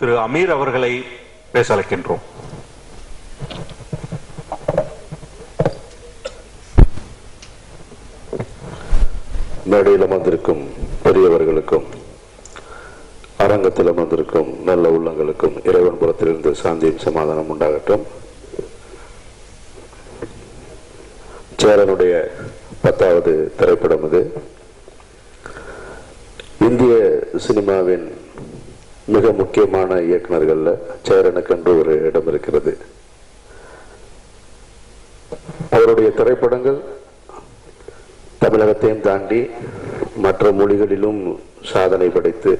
திரு அமீர் அவர்களை பேச அழைக்கின்றோம். மேடையில் அமர்ந்திருக்கும் பெரியவர்களுக்கும் அரங்கத்தில் அமர்ந்திருக்கும் நல்ல உள்ளங்களுக்கும் இறைவன் புறத்திலிருந்து சாந்தியும் சமாதானம் உண்டாகட்டும். சேரனுடைய 10வது திரைப்படம் இது. இந்திய சினிமாவின் மிக முக்கியமான இயக்குநர்கள்ல சேரனுக்கென்று ஒரு இடம் இருக்கிறது. அவருடைய திரைப்படங்கள் தமிழகத்தையும் தாண்டி மற்ற மொழிகளிலும் சாதனை படைத்து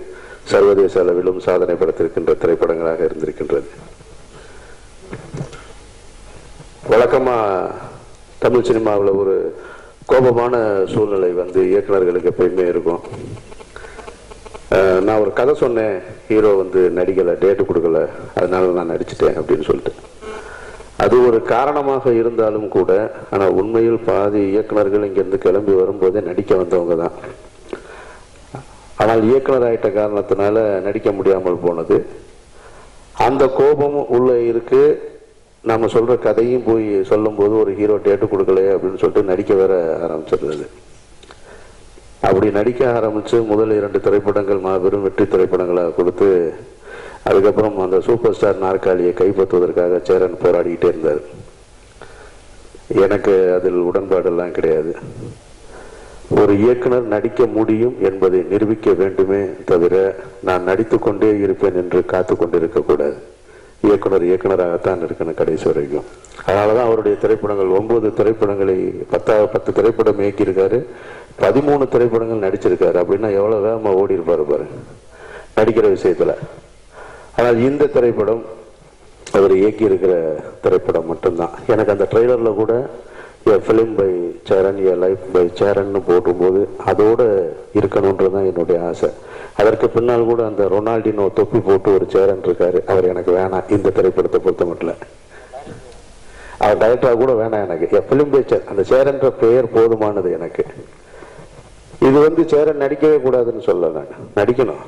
சர்வதேச அளவிலும் சாதனை படைத்திருக்கின்ற திரைப்படங்களாக இருந்திருக்கின்றது. வழக்கமா தமிழ் சினிமாவில் ஒரு கோபமான சூழ்நிலை இயக்குநர்களுக்கு எப்பயுமே இருக்கும். நான் ஒரு கதை சொன்னேன், ஹீரோ நடிக்கலை, டேட்டு கொடுக்கல, அதனால நான் நடிச்சிட்டேன் அப்படின்னு சொல்லிட்டு. அது ஒரு காரணமாக இருந்தாலும் கூட, ஆனால் உண்மையில் பாதி இயக்குநர்கள் இங்கிருந்து கிளம்பி வரும்போதே நடிக்க வந்தவங்க தான். ஆனால் இயக்குனர் ஆயிட்ட காரணத்தினால நடிக்க முடியாமல் போனது. அந்த கோபம் உள்ள இருக்கு. நம்ம சொல்ற கதையும் போய் சொல்லும் போது ஒரு ஹீரோ டேட்டு கொடுக்கல அப்படின்னு சொல்லிட்டு நடிக்க வேற ஆரம்பிச்சிருந்தது. அப்படி நடிக்க ஆரம்பிச்சு முதல் 2 திரைப்படங்கள் மாபெரும் வெற்றி திரைப்படங்களாக கொடுத்து, அதுக்கப்புறம் அந்த சூப்பர் ஸ்டார் நாற்காலியை கைப்பற்றுவதற்காக சேரன் போராடிக்கிட்டே இருந்தார். எனக்கு அதில் உடன்பாடெல்லாம் கிடையாது. ஒரு இயக்குனர் நடிக்க முடியும் என்பதை நிரூபிக்க வேண்டுமே தவிர நான் நடித்து கொண்டே இருப்பேன் என்று காத்து கொண்டிருக்க கூடாது. இயக்குனர் இயக்குனராகத்தான் இருக்கணும் கடைசி வரைக்கும். அதனாலதான் அவருடைய திரைப்படங்கள் 9 திரைப்படங்களை 10 திரைப்படம் இயக்கியிருக்காரு, 13 திரைப்படங்கள் நடிச்சிருக்காரு. அப்படின்னா எவ்வளவு வேகமா ஓடி இருப்பாரு பாரு நடிக்கிற விஷயத்துல. ஆனால் இந்த திரைப்படம் அவர் இயக்கி இருக்கிற திரைப்படம் மட்டும்தான். எனக்கு அந்த ட்ரெய்லர்ல கூட a film by Cheran, a life by Cheran போடும்போது அதோட இருக்கணும்ன்றதுதான் என்னுடைய ஆசை. அதற்கு பின்னால் கூட அந்த ரொனால்டினோ தொப்பி போட்டு ஒரு சேரன் இருக்காரு, அவர் எனக்கு வேணாம். இந்த திரைப்படத்தை பொறுத்த மட்டும் அவர் டைரக்டரா கூட வேணாம் எனக்கு. எ ஃபிலிம் பை சேரன், அந்த சேரன்ற பெயர் போதுமானது எனக்கு. இது சேரன் நடிக்கவே கூடாதுன்னு சொல்ல, நான் நடிக்கணும்.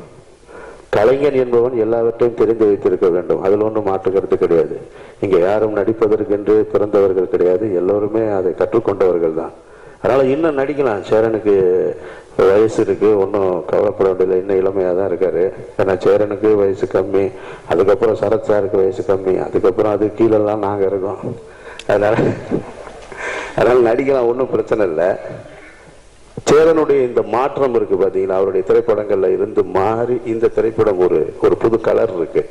கலைஞன் என்பவன் எல்லாவற்றையும் தெரிந்து வைத்திருக்க வேண்டும். அதில் ஒன்றும் மாற்று கருத்து கிடையாது. இங்கே யாரும் நடிப்பதற்கென்று பிறந்தவர்கள் கிடையாது, எல்லோருமே அதை கற்றுக்கொண்டவர்கள் தான். அதனால இன்னும் நடிக்கலாம். சேரனுக்கு வயசு இருக்கு, ஒன்றும் கவலைப்பட வேண்டியதில்லை, இன்னும் இளமையாக தான் இருக்காரு. ஏன்னா சேரனுக்கு வயசு கம்மி, அதுக்கப்புறம் சரத் சாருக்கு வயசு கம்மி, அதுக்கப்புறம் அது கீழெல்லாம் நாங்கள் இருக்கோம். அதனால நடிக்கலாம், ஒன்றும் பிரச்சனை இல்லை. சேரனுடைய இந்த மாற்றம் இருக்கு பாத்தீங்கன்னா, அவருடைய திரைப்படங்கள்ல இருந்து மாறி இந்த திரைப்படம் ஒரு புது கலர் இருக்கு.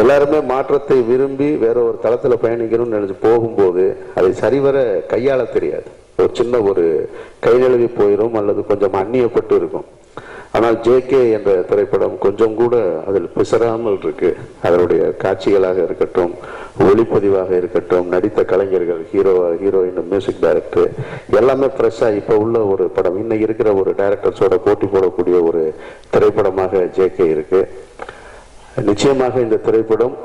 எல்லாருமே மாற்றத்தை விரும்பி வேற ஒரு தளத்துல பயணிக்கணும்னு நினைச்சு போகும்போது அதை சரிவர கையாள தெரியாது. ஒரு சின்ன கை நழுவி போயிடும் அல்லது கொஞ்சம் அந்நியப்பட்டு இருக்கும். ஆனால் ஜேகே என்ற திரைப்படம் கொஞ்சம் கூட அதில் பிசறாமல் இருக்கு. அதனுடைய காட்சிகளாக இருக்கட்டும், ஒளிப்பதிவாக இருக்கட்டும், நடித்த கலைஞர்கள், ஹீரோயின், மியூசிக் டைரக்டர் எல்லாமே ஃப்ரெஷ்ஷா இப்ப உள்ள ஒரு படம். இன்னைக்கு இருக்கிற ஒரு டைரக்டர்ஸோட போட்டி போடக்கூடிய ஒரு திரைப்படமாக ஜேகே இருக்கு. நிச்சயமாக இந்த திரைப்படம்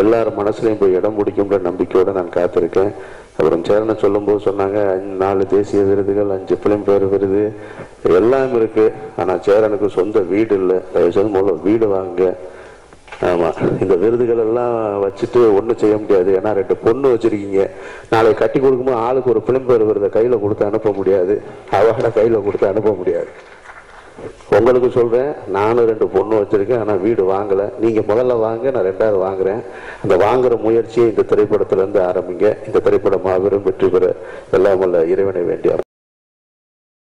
எல்லார் மனசுலையும் போய் இடம் பிடிக்கும்ன்ற நம்பிக்கையோட நான் காத்திருக்கேன். அப்புறம் சேரனை சொல்லும் போது சொன்னாங்க 4 தேசிய விருதுகள், 5 பிலிம்பேர் விருது எல்லாம் இருக்கு. ஆனா சேரனுக்கு சொந்த வீடு இல்லை. தயவுசெய்து முதல்ல வீடு வாங்க. ஆமா, இந்த விருதுகள் எல்லாம் வச்சுட்டு ஒன்றும் செய்ய முடியாது. ஏன்னா 2 பொண்ணு வச்சிருக்கீங்க. நாளை கட்டி கொடுக்கும்போது ஆளுக்கு ஒரு பிலிம்பேர் விருதை கையில கொடுத்து அனுப்ப முடியாது, அவார்டை கையில கொடுத்து அனுப்ப முடியாது. உங்களுக்கு சொல்றேன், நானும் 2 பொண்ணு வச்சிருக்கேன், ஆனா வீடு வாங்கல. நீங்க முதல்ல வாங்க, நான் 2வது வாங்குறேன். அந்த வாங்குற முயற்சியை இந்த திரைப்படத்துல இருந்து ஆரம்பிங்க. இந்த திரைப்படம் மாபெரும் வெற்றி பெற எல்லாம் வல்ல இறைவனை வேண்டிய